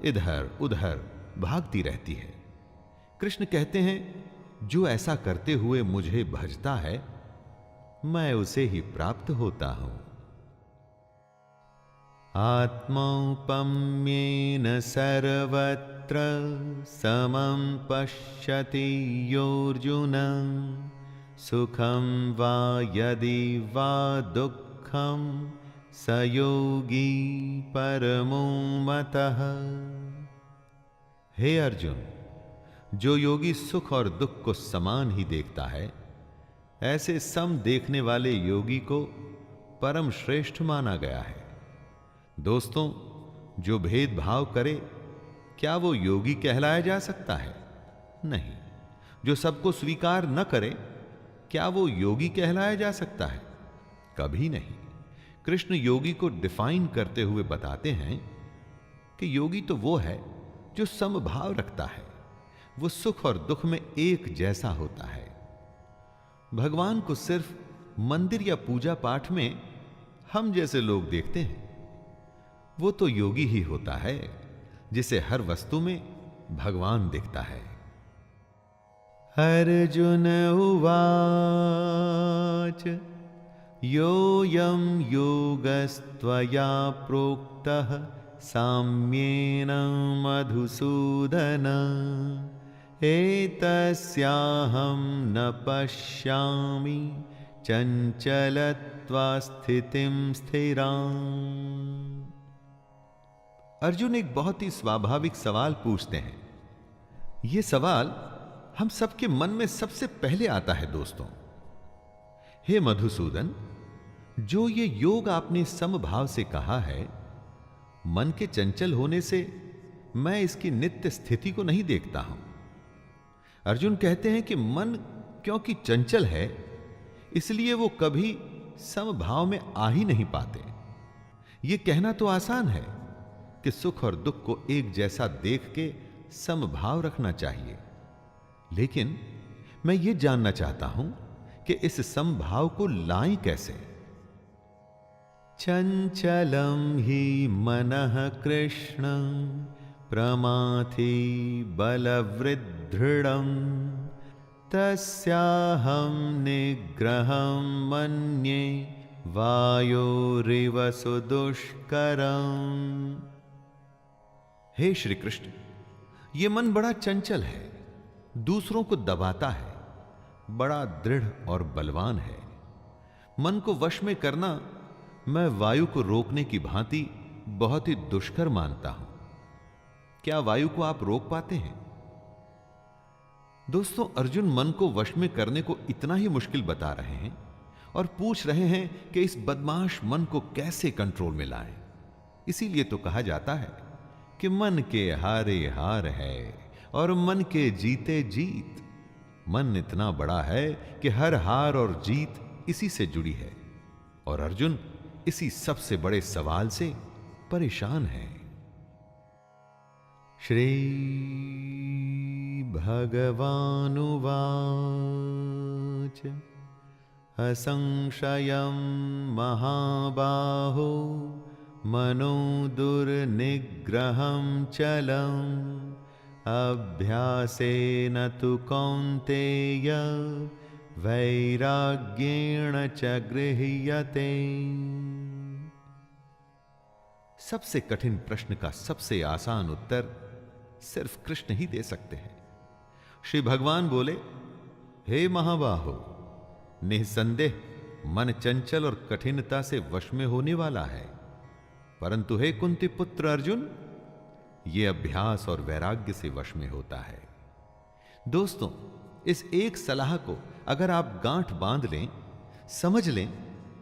इधर उधर भागती रहती है। कृष्ण कहते हैं, जो ऐसा करते हुए मुझे भजता है, मैं उसे ही प्राप्त होता हूं। आत्मौपम्येन सर्वत्र समं पश्यति योऽर्जुन, सुखं वा यदि वा दुःखं स योगी परमो मतः। हे अर्जुन, जो योगी सुख और दुख को समान ही देखता है, ऐसे सम देखने वाले योगी को परम श्रेष्ठ माना गया है। दोस्तों, जो भेदभाव करे, क्या वो योगी कहलाया जा सकता है? नहीं। जो सबको स्वीकार न करे, क्या वो योगी कहलाया जा सकता है? कभी नहीं। कृष्ण योगी को डिफाइन करते हुए बताते हैं कि योगी तो वो है जो समभाव रखता है, वो सुख और दुख में एक जैसा होता है। भगवान को सिर्फ मंदिर या पूजा पाठ में हम जैसे लोग देखते हैं। वो तो योगी ही होता है जिसे हर वस्तु में भगवान दिखता है। अर्जुन उवाच योऽयं योगस्त्वया प्रोक्तः साम्येन मधुसूदन, एतस्याहं न पश्यामि चञ्चलत्वा स्थितिं स्थिराम्। अर्जुन एक बहुत ही स्वाभाविक सवाल पूछते हैं। यह सवाल हम सबके मन में सबसे पहले आता है। दोस्तों, हे मधुसूदन, जो ये योग आपने समभाव से कहा है, मन के चंचल होने से मैं इसकी नित्य स्थिति को नहीं देखता हूं। अर्जुन कहते हैं कि मन क्योंकि चंचल है, इसलिए वो कभी समभाव में आ ही नहीं पाते। ये कहना तो आसान है कि सुख और दुख को एक जैसा देख के समभाव रखना चाहिए, लेकिन मैं ये जानना चाहता हूं कि इस समभाव को लाएं कैसे। चंचलम ही मनः कृष्ण प्रमाथि बलवृद्धृढम्, तस्याहं निग्रहं मन्ये वायोरिव सुदुष्करम्। हे श्री कृष्ण, ये मन बड़ा चंचल है, दूसरों को दबाता है, बड़ा दृढ़ और बलवान है। मन को वश में करना मैं वायु को रोकने की भांति बहुत ही दुष्कर मानता हूं। क्या वायु को आप रोक पाते हैं? दोस्तों, अर्जुन मन को वश में करने को इतना ही मुश्किल बता रहे हैं और पूछ रहे हैं कि इस बदमाश मन को कैसे कंट्रोल में लाएं। इसीलिए तो कहा जाता है कि मन के हारे हार है और मन के जीते जीत। मन इतना बड़ा है कि हर हार और जीत इसी से जुड़ी है, और अर्जुन इसी सबसे बड़े सवाल से परेशान है। श्री भगवानुवाच असंशयं महाबाहो मनो दुर्निग्रहं चलम्, अभ्यासेन तु कौन्तेय वैराग्येण च गृह्यते। सबसे कठिन प्रश्न का सबसे आसान उत्तर सिर्फ कृष्ण ही दे सकते हैं। श्री भगवान बोले, हे महाबाहो, निसंदेह मन चंचल और कठिनता से वश में होने वाला है, परंतु हे कुंती पुत्र अर्जुन, यह अभ्यास और वैराग्य से वश में होता है। दोस्तों, इस एक सलाह को अगर आप गांठ बांध लें, समझ लें,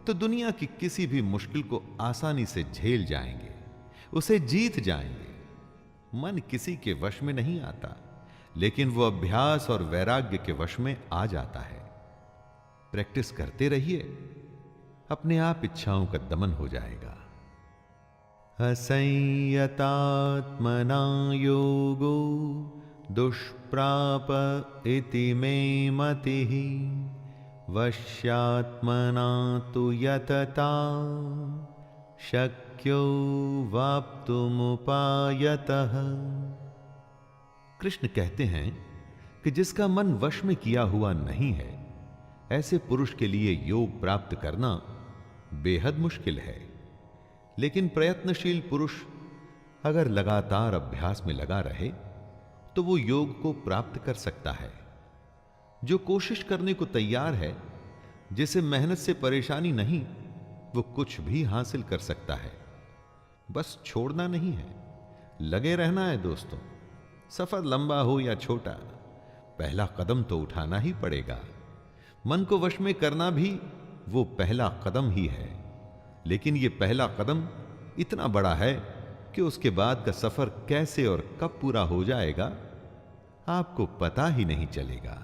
तो दुनिया की किसी भी मुश्किल को आसानी से झेल जाएंगे, उसे जीत जाएंगे। मन किसी के वश में नहीं आता, लेकिन वो अभ्यास और वैराग्य के वश में आ जाता है। प्रैक्टिस करते रहिए, अपने आप इच्छाओं का दमन हो जाएगा। असंयतात्मना योगो दुष्प्राप इति मे मतिः वश्यात्मना तु यतता शक्यो वाप्तुमुपायतः। कृष्ण कहते हैं कि जिसका मन वश में किया हुआ नहीं है, ऐसे पुरुष के लिए योग प्राप्त करना बेहद मुश्किल है। लेकिन प्रयत्नशील पुरुष अगर लगातार अभ्यास में लगा रहे तो वो योग को प्राप्त कर सकता है। जो कोशिश करने को तैयार है, जिसे मेहनत से परेशानी नहीं, वो कुछ भी हासिल कर सकता है। बस छोड़ना नहीं है, लगे रहना है दोस्तों। सफर लंबा हो या छोटा, पहला कदम तो उठाना ही पड़ेगा। मन को वश में करना भी वो पहला कदम ही है। लेकिन ये पहला कदम इतना बड़ा है कि उसके बाद का सफर कैसे और कब पूरा हो जाएगा, आपको पता ही नहीं चलेगा।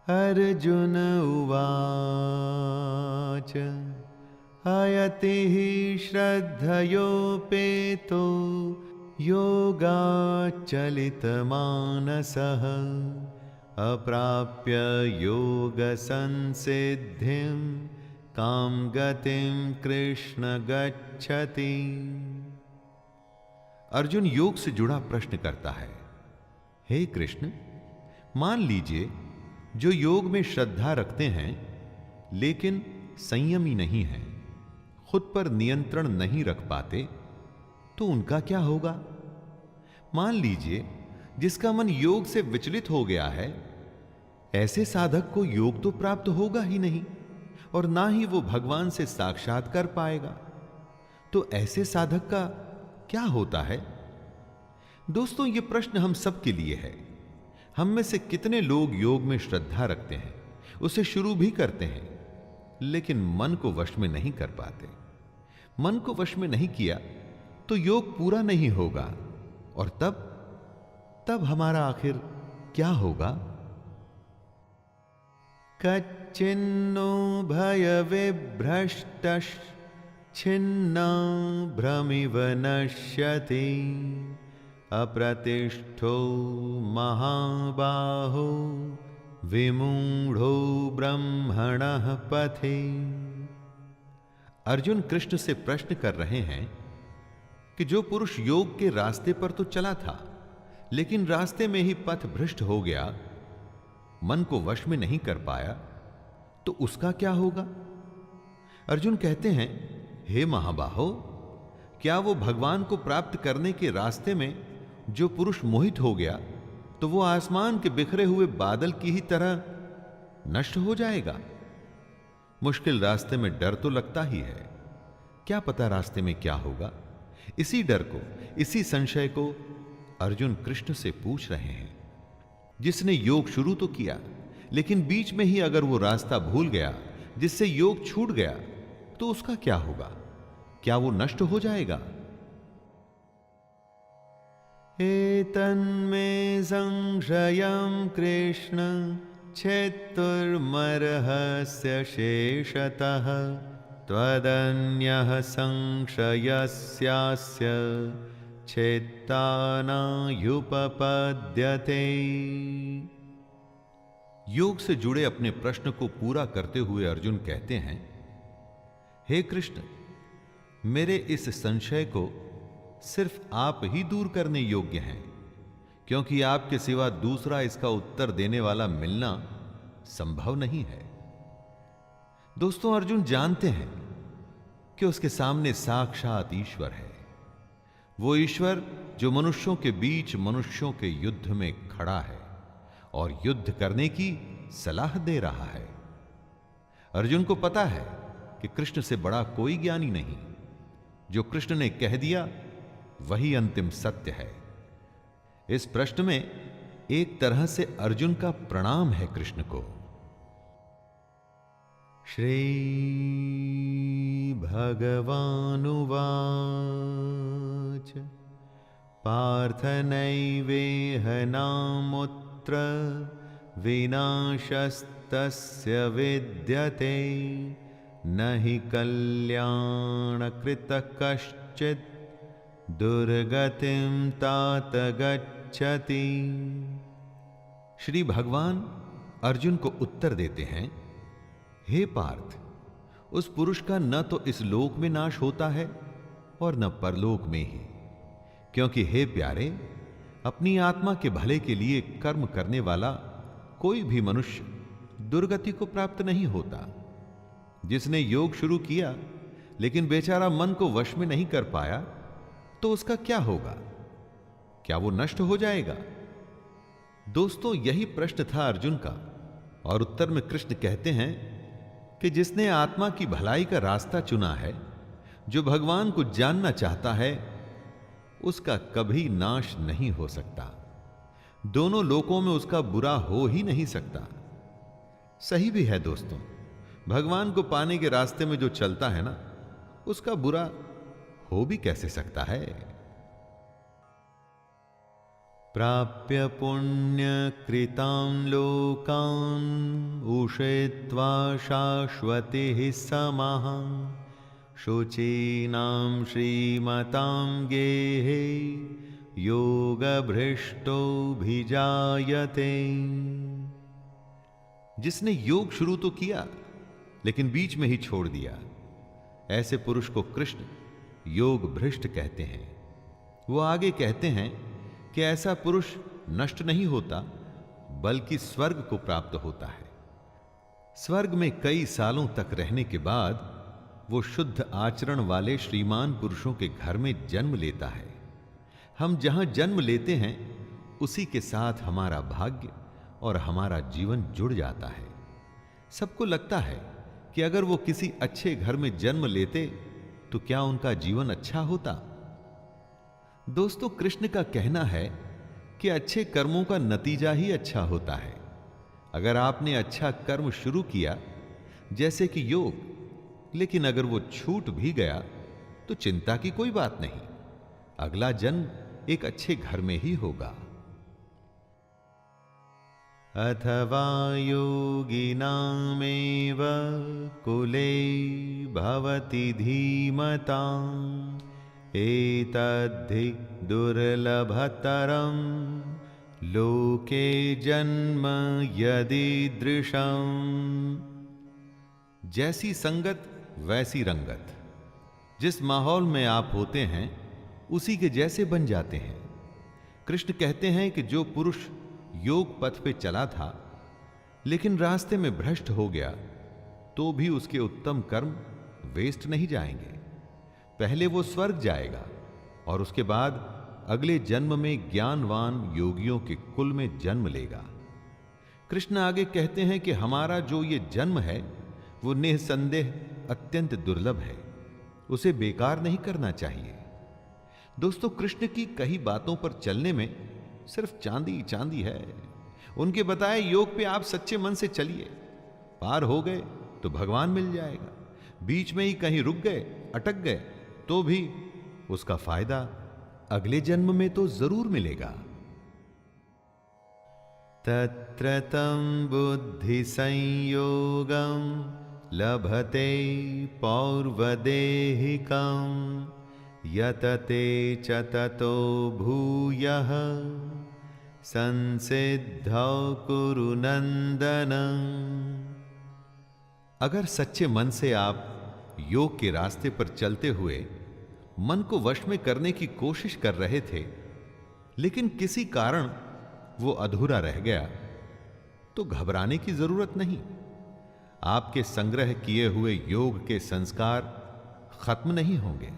अर्जुन उवाच अयति श्रद्धयोपेतो योगाचलितमानसः अप्राप्य योगसंसिद्धिं कां गतिं कृष्ण गच्छति। अर्जुन योग से जुड़ा प्रश्न करता है, हे कृष्ण, मान लीजिए जो योग में श्रद्धा रखते हैं लेकिन संयमी नहीं हैं, खुद पर नियंत्रण नहीं रख पाते, तो उनका क्या होगा? मान लीजिए जिसका मन योग से विचलित हो गया है, ऐसे साधक को योग तो प्राप्त होगा ही नहीं और ना ही वो भगवान से साक्षात्कार पाएगा। तो ऐसे साधक का क्या होता है? दोस्तों, ये प्रश्न हम सब के लिए है। हम में से कितने लोग योग में श्रद्धा रखते हैं, उसे शुरू भी करते हैं, लेकिन मन को वश में नहीं कर पाते। मन को वश में नहीं किया तो योग पूरा नहीं होगा, और तब हमारा आखिर क्या होगा? कच्चिन्नो भय विभ्रष्टश् छिन्ना भ्रमिव नश्यति अप्रतिष्ठो महाबाहो विमूढ़ो ब्रह्मणः पथे। अर्जुन कृष्ण से प्रश्न कर रहे हैं कि जो पुरुष योग के रास्ते पर तो चला था, लेकिन रास्ते में ही पथ भ्रष्ट हो गया, मन को वश में नहीं कर पाया, तो उसका क्या होगा? अर्जुन कहते हैं, हे महाबाहो, क्या वो भगवान को प्राप्त करने के रास्ते में जो पुरुष मोहित हो गया, तो वो आसमान के बिखरे हुए बादल की ही तरह नष्ट हो जाएगा? मुश्किल रास्ते में डर तो लगता ही है, क्या पता रास्ते में क्या होगा। इसी डर को, इसी संशय को अर्जुन कृष्ण से पूछ रहे हैं। जिसने योग शुरू तो किया, लेकिन बीच में ही अगर वो रास्ता भूल गया, जिससे योग छूट गया, तो उसका क्या होगा? क्या वो नष्ट हो जाएगा? एतन्मे संशयं कृष्ण छेत्तुर्मर्हस्य शेषतः त्वदन्यः संशयस्यास्य छेत्ता नायुपपद्यते। योग से जुड़े अपने प्रश्न को पूरा करते हुए अर्जुन कहते हैं, हे कृष्ण, मेरे इस संशय को सिर्फ आप ही दूर करने योग्य हैं, क्योंकि आपके सिवा दूसरा इसका उत्तर देने वाला मिलना संभव नहीं है। दोस्तों, अर्जुन जानते हैं कि उसके सामने साक्षात ईश्वर है। वो ईश्वर जो मनुष्यों के बीच मनुष्यों के युद्ध में खड़ा है और युद्ध करने की सलाह दे रहा है। अर्जुन को पता है कि कृष्ण से बड़ा कोई ज्ञानी नहीं। जो कृष्ण ने कह दिया वही अंतिम सत्य है। इस प्रश्न में एक तरह से अर्जुन का प्रणाम है कृष्ण को। श्री भगवानुवाच पार्थनैवेह नामुत्र विनाशस्तस्य विद्यते न हि कल्याणकृतः कश्चित् दुर्गतिं तात गच्छति। श्री भगवान अर्जुन को उत्तर देते हैं, हे पार्थ, उस पुरुष का न तो इस लोक में नाश होता है और न परलोक में ही, क्योंकि हे प्यारे, अपनी आत्मा के भले के लिए कर्म करने वाला कोई भी मनुष्य दुर्गति को प्राप्त नहीं होता। जिसने योग शुरू किया लेकिन बेचारा मन को वश में नहीं कर पाया, तो उसका क्या होगा? क्या वो नष्ट हो जाएगा? दोस्तों, यही प्रश्न था अर्जुन का, और उत्तर में कृष्ण कहते हैं कि जिसने आत्मा की भलाई का रास्ता चुना है, जो भगवान को जानना चाहता है, उसका कभी नाश नहीं हो सकता। दोनों लोकों में उसका बुरा हो ही नहीं सकता। सही भी है दोस्तों, भगवान को पाने के रास्ते में जो चलता है ना, उसका बुरा हो भी कैसे सकता है। प्राप्य पुण्य कृतां लोकान् उषित्वा शाश्वतिः समाः शुचीनां श्रीमतां गेहे योगभ्रष्टोऽभिजायते। जिसने योग शुरू तो किया लेकिन बीच में ही छोड़ दिया, ऐसे पुरुष को कृष्ण योग भ्रष्ट कहते हैं। वो आगे कहते हैं कि ऐसा पुरुष नष्ट नहीं होता, बल्कि स्वर्ग को प्राप्त होता है। स्वर्ग में कई सालों तक रहने के बाद वो शुद्ध आचरण वाले श्रीमान पुरुषों के घर में जन्म लेता है। हम जहां जन्म लेते हैं, उसी के साथ हमारा भाग्य और हमारा जीवन जुड़ जाता है। सबको लगता है कि अगर वो किसी अच्छे घर में जन्म लेते तो क्या उनका जीवन अच्छा होता? दोस्तों, कृष्ण का कहना है कि अच्छे कर्मों का नतीजा ही अच्छा होता है। अगर आपने अच्छा कर्म शुरू किया, जैसे कि योग, लेकिन अगर वो छूट भी गया तो चिंता की कोई बात नहीं, अगला जन्म एक अच्छे घर में ही होगा। अथवा योगिनामेव कुले भवति धीमताम् एतद्धि दुर्लभतरं लोके जन्म यदीदृशम्। जैसी संगत वैसी रंगत। जिस माहौल में आप होते हैं, उसी के जैसे बन जाते हैं। कृष्ण कहते हैं कि जो पुरुष योग पथ पे चला था लेकिन रास्ते में भ्रष्ट हो गया, तो भी उसके उत्तम कर्म वेस्ट नहीं जाएंगे। पहले वो स्वर्ग जाएगा और उसके बाद अगले जन्म में ज्ञानवान योगियों के कुल में जन्म लेगा। कृष्ण आगे कहते हैं कि हमारा जो ये जन्म है, वो निसंदेह अत्यंत दुर्लभ है, उसे बेकार नहीं करना चाहिए। दोस्तों, कृष्ण की कई बातों पर चलने में सिर्फ चांदी चांदी है। उनके बताए योग पे आप सच्चे मन से चलिए, पार हो गए तो भगवान मिल जाएगा। बीच में ही कहीं रुक गए, अटक गए, तो भी उसका फायदा अगले जन्म में तो जरूर मिलेगा। तत्र तं बुद्धि संयोगं लभते पौर्वदेहिकं यतते च ततो भूयः संसिद्धौ कुरु नंदन। अगर सच्चे मन से आप योग के रास्ते पर चलते हुए मन को वश में करने की कोशिश कर रहे थे, लेकिन किसी कारण वो अधूरा रह गया, तो घबराने की जरूरत नहीं। आपके संग्रह किए हुए योग के संस्कार खत्म नहीं होंगे।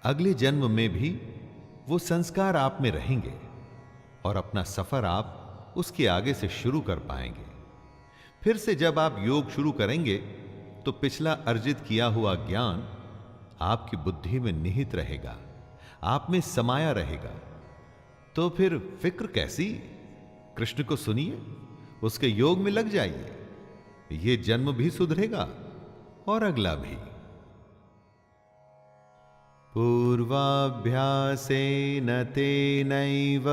अगले जन्म में भी वो संस्कार आप में रहेंगे और अपना सफर आप उसके आगे से शुरू कर पाएंगे। फिर से जब आप योग शुरू करेंगे तो पिछला अर्जित किया हुआ ज्ञान आपकी बुद्धि में निहित रहेगा, आप में समाया रहेगा। तो फिर फिक्र कैसी? कृष्ण को सुनिए, उसके योग में लग जाइए। ये जन्म भी सुधरेगा और अगला भी। पूर्वाभ्यासेन तेनैव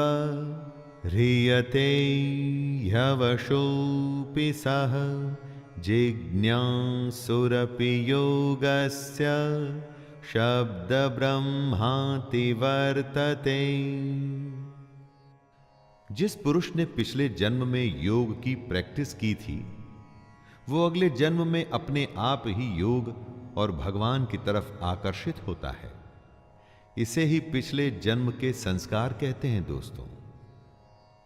ह्रियते ह्यवशोऽपि सः जिज्ञासुरपि योगस्य शब्दब्रह्माति वर्तते। जिस पुरुष ने पिछले जन्म में योग की प्रैक्टिस की थी, वो अगले जन्म में अपने आप ही योग और भगवान की तरफ आकर्षित होता है। इसे ही पिछले जन्म के संस्कार कहते हैं दोस्तों।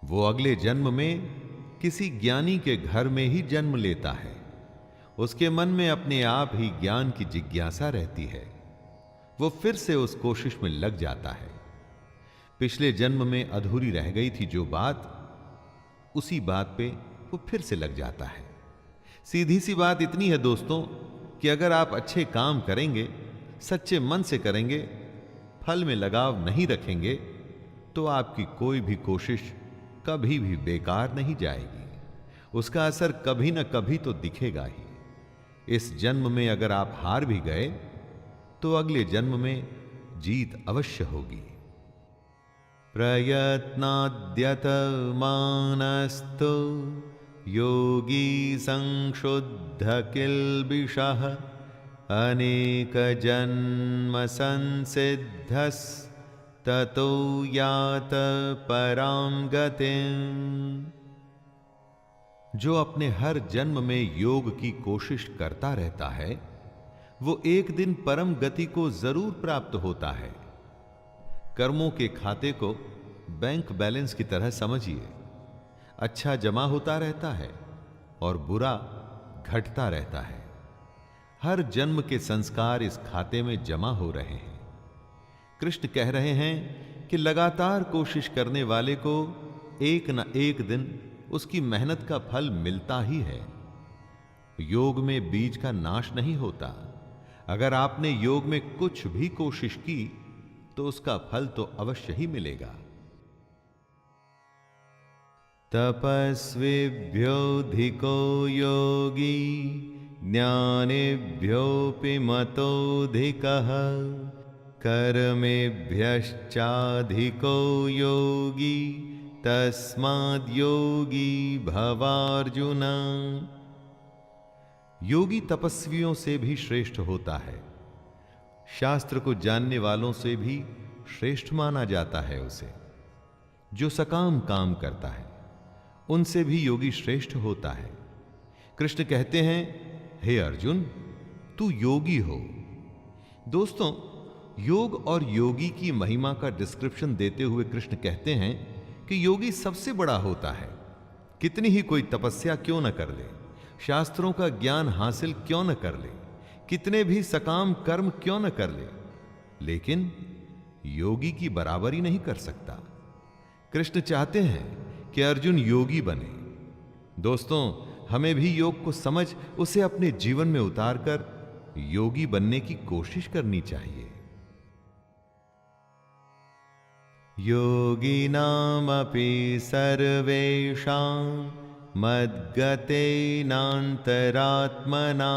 वो अगले जन्म में किसी ज्ञानी के घर में ही जन्म लेता है। उसके मन में अपने आप ही ज्ञान की जिज्ञासा रहती है। वो फिर से उस कोशिश में लग जाता है। पिछले जन्म में अधूरी रह गई थी जो बात, उसी बात पे वो फिर से लग जाता है। सीधी सी बात इतनी है दोस्तों कि अगर आप अच्छे काम करेंगे, सच्चे मन से करेंगे, फल में लगाव नहीं रखेंगे, तो आपकी कोई भी कोशिश कभी भी बेकार नहीं जाएगी। उसका असर कभी न कभी तो दिखेगा ही। इस जन्म में अगर आप हार भी गए तो अगले जन्म में जीत अवश्य होगी। प्रयत्नाद्यतमानस्तु योगी संशुद्ध किल्बिषः अनेक जन्म संसिद्धस् ततो यात परां गतिम्। जो अपने हर जन्म में योग की कोशिश करता रहता है, वो एक दिन परम गति को जरूर प्राप्त होता है। कर्मों के खाते को बैंक बैलेंस की तरह समझिए। अच्छा जमा होता रहता है और बुरा घटता रहता है। हर जन्म के संस्कार इस खाते में जमा हो रहे हैं। कृष्ण कह रहे हैं कि लगातार कोशिश करने वाले को एक न एक दिन उसकी मेहनत का फल मिलता ही है। योग में बीज का नाश नहीं होता। अगर आपने योग में कुछ भी कोशिश की तो उसका फल तो अवश्य ही मिलेगा। तपस्विभ्योऽधिको योगी ज्ञानिभ्योऽपि मतोऽधिकः कर्मेभ्यश्चाधिको योगी तस्माद्योगी भवार्जुन। योगी तपस्वियों से भी श्रेष्ठ होता है। शास्त्र को जानने वालों से भी श्रेष्ठ माना जाता है उसे। जो सकाम काम करता है उनसे भी योगी श्रेष्ठ होता है। कृष्ण कहते हैं, हे अर्जुन, तू योगी हो। दोस्तों, योग और योगी की महिमा का डिस्क्रिप्शन देते हुए कृष्ण कहते हैं कि योगी सबसे बड़ा होता है। कितनी ही कोई तपस्या क्यों न कर ले, शास्त्रों का ज्ञान हासिल क्यों न कर ले, कितने भी सकाम कर्म क्यों न कर ले, लेकिन योगी की बराबरी नहीं कर सकता। कृष्ण चाहते हैं कि अर्जुन योगी बने। दोस्तों, हमें भी योग को समझ उसे अपने जीवन में उतारकर योगी बनने की कोशिश करनी चाहिए। योगिनामपि सर्वेषां मद्गतेनान्तरात्मना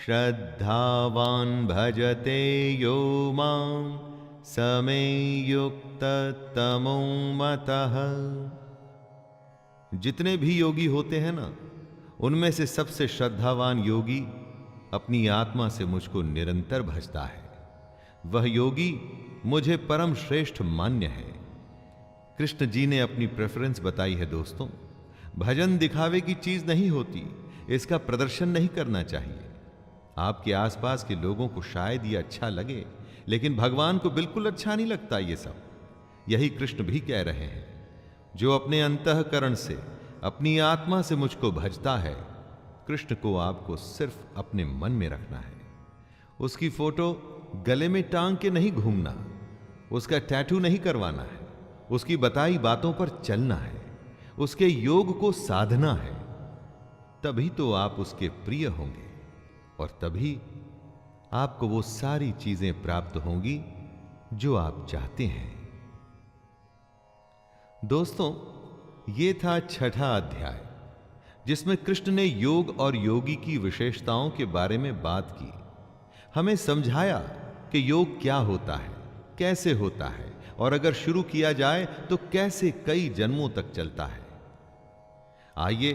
श्रद्धावान् भजते यो मां समे युक्ततमो मतः। जितने भी योगी होते हैं ना, उनमें से सबसे श्रद्धावान योगी अपनी आत्मा से मुझको निरंतर भजता है। वह योगी मुझे परम श्रेष्ठ मान्य है। कृष्ण जी ने अपनी प्रेफरेंस बताई है दोस्तों। भजन दिखावे की चीज नहीं होती, इसका प्रदर्शन नहीं करना चाहिए। आपके आसपास के लोगों को शायद ये अच्छा लगे, लेकिन भगवान को बिल्कुल अच्छा नहीं लगता ये सब। यही कृष्ण भी कह रहे हैं। जो अपने अंतःकरण से, अपनी आत्मा से मुझको भजता है, कृष्ण को आपको सिर्फ अपने मन में रखना है। उसकी फोटो गले में टांग के नहीं घूमना, उसका टैटू नहीं करवाना है, उसकी बताई बातों पर चलना है, उसके योग को साधना है। तभी तो आप उसके प्रिय होंगे और तभी आपको वो सारी चीजें प्राप्त होंगी जो आप चाहते हैं। दोस्तों, ये था 6ठा अध्याय। जिसमें कृष्ण ने योग और योगी की विशेषताओं के बारे में बात की, हमें समझाया कि योग क्या होता है, कैसे होता है और अगर शुरू किया जाए तो कैसे कई जन्मों तक चलता है। आइए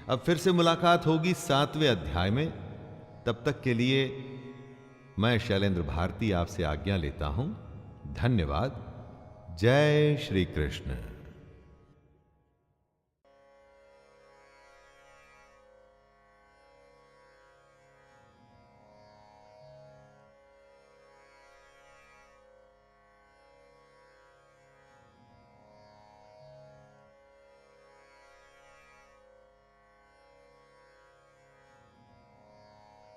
अब फिर से मुलाकात होगी 7वें अध्याय में। तब तक के लिए मैं शैलेंद्र भारती आपसे आज्ञा लेता हूं। धन्यवाद। जय श्री कृष्ण।